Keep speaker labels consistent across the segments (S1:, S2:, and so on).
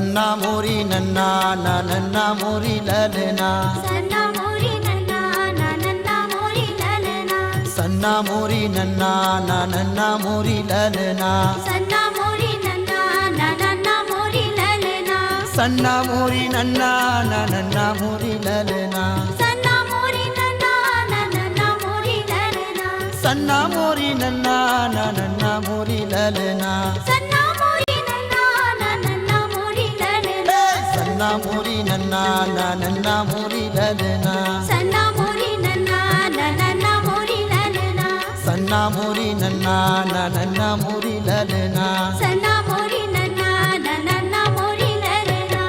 S1: सन्ना मोरी नन्ना ना नन्ना मोरी ललना
S2: सन्ना मोरी नन्ना ना नन्ना मोरी ललना
S1: सन्ना मोरी नन्ना ना नन्ना मोरी ललना
S2: सन्ना मोरी नन्ना ना नन्ना मोरी ललना
S1: सन्ना मोरी नन्ना ना नन्ना मोरी ललना
S2: सन्ना मोरी नन्ना ना नन्ना मोरी ललना
S1: सन्ना मोरी नन्ना ना नन्ना मोरी ललना
S2: सन्ना मोरी नन्ना ना नन्ना मोरी ललना
S1: सन्ना मोरी नन्ना ना नन्ना मोरी ललना
S2: सन्ना मोरी नन्ना ना नन्ना मोरी ललना
S1: सन्ना मोरी नन्ना ना नन्ना मोरी ललना
S2: सन्ना मोरी नन्ना ना नन्ना मोरी ललना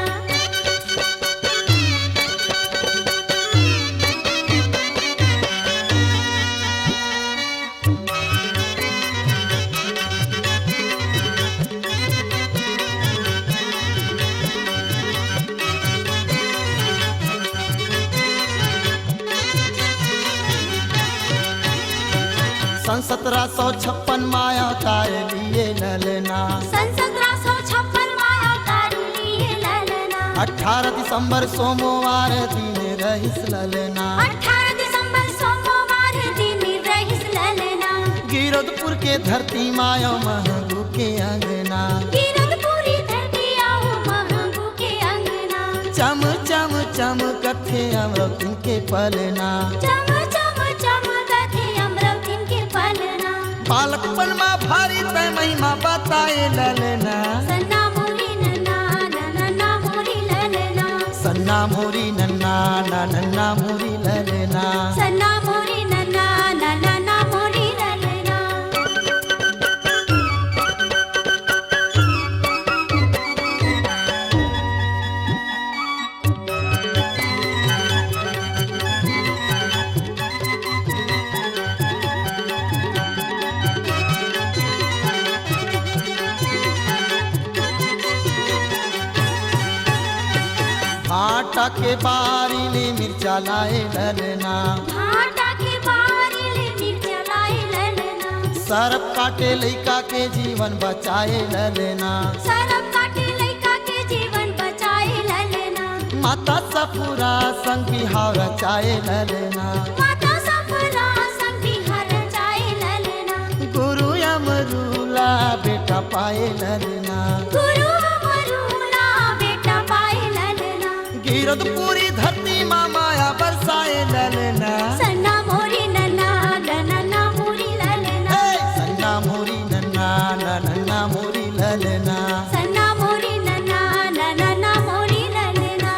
S1: सन 1756 माया तार लिए ललना
S2: सन 1756 माया तार लिए ललना
S1: 18 दिसंबर सोमवार दिन रहिस ललना
S2: 18 दिसंबर सोमवार दिन रहिस ललना
S1: गिरदपुर के धरती माया महबू के अंगना
S2: गिरदपुरी धरती आओ महबू के अंगना
S1: चम चम चम कथे अमृत के पलना
S2: चम चम चम गथे अमृतिन के पलना
S1: बालकपन मा भारी तय महिमा बताए ललना
S2: सन्ना मोरी नन्ना ना नन्ना मोरी ललना
S1: सन्ना मोरी नन्ना ना नन्ना मोरी ललना
S2: सन्ना मोरी नन्ना ना नन्ना मोरी ललना
S1: भाटा के बारी ले मिर्चा लाए ललना
S2: भाटा के बारी ले मिर्चा लाए ललना
S1: सरप काटे लइका के जीवन बचाए ललना
S2: सरप काटे लइका के जीवन बचाए ललना
S1: माता सपुरा संग बिहार रचाए ललना
S2: माता सफरा संग बिहार रचाए ललना
S1: गुरु अमरूला बेटा पाए ललना
S2: गुरु अमरूला बेटा पाए ललना
S1: गिरदपुरी धरती मा माया बरसाए ललना
S2: सन्ना मोरी नन्ना ना नन्ना मोरी ललना
S1: सन्ना मोरी नन्ना ना नन्ना मोरी ललना
S2: सन्ना मोरी नन्ना ना नन्ना मोरी ललना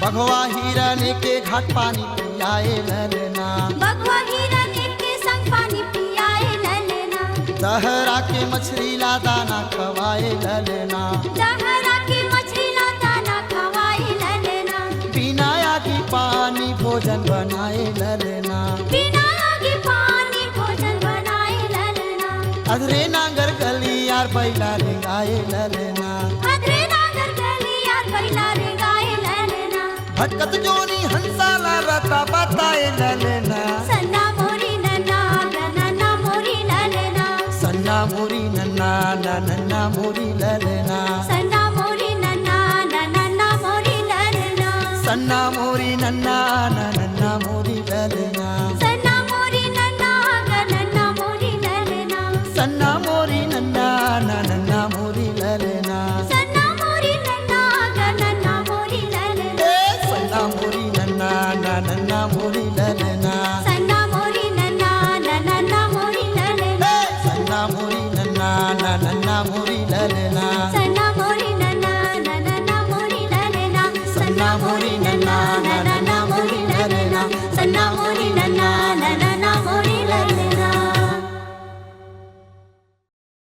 S1: भगवा हिरन के घाट पानी पियाए ललना
S2: बगवा हिरन के संग पानी पियाए ललना
S1: दहरा के मछली ला दाना खवाए ललना
S2: दहरा की मछली ला दाना खवाए ललना
S1: बिना आगी पानी भोजन बनाए ललना
S2: बिना आगे पानी भोजन बनाए ललना
S1: अधरे नागर गली यार बैला रेंगाए ललना
S2: अदरे नागर गली यार बैला रे गाए ललना
S1: भटकत जोनी हंसाला रता बताए ललना
S2: सन्ना मोरी नन्ना ना नन्ना मोरी ललना
S1: सन्ना मोरी नन्ना ना नन्ना मोरी ललना
S2: सन्ना मोरी नन्ना ना नन्ना मोरी ललना
S1: सन्ना मोरी नन्ना ना नन्ना मोरी ललना
S2: सन्ना मोरी नन्ना ना नन्ना मोरी ललना
S1: सन्ना मोरी नन्ना ना नन्ना मोरी ललना
S2: सन्ना मोरी नन्ना ना नन्ना मोरी ललना
S1: सन्ना मोरी नन्ना ना नन्ना मोरी ललना
S2: सन्ना मोरी नन्ना ना नन्ना मोरी ललना
S1: सन्ना मोरी नन्ना ना नन्ना मोरी ललना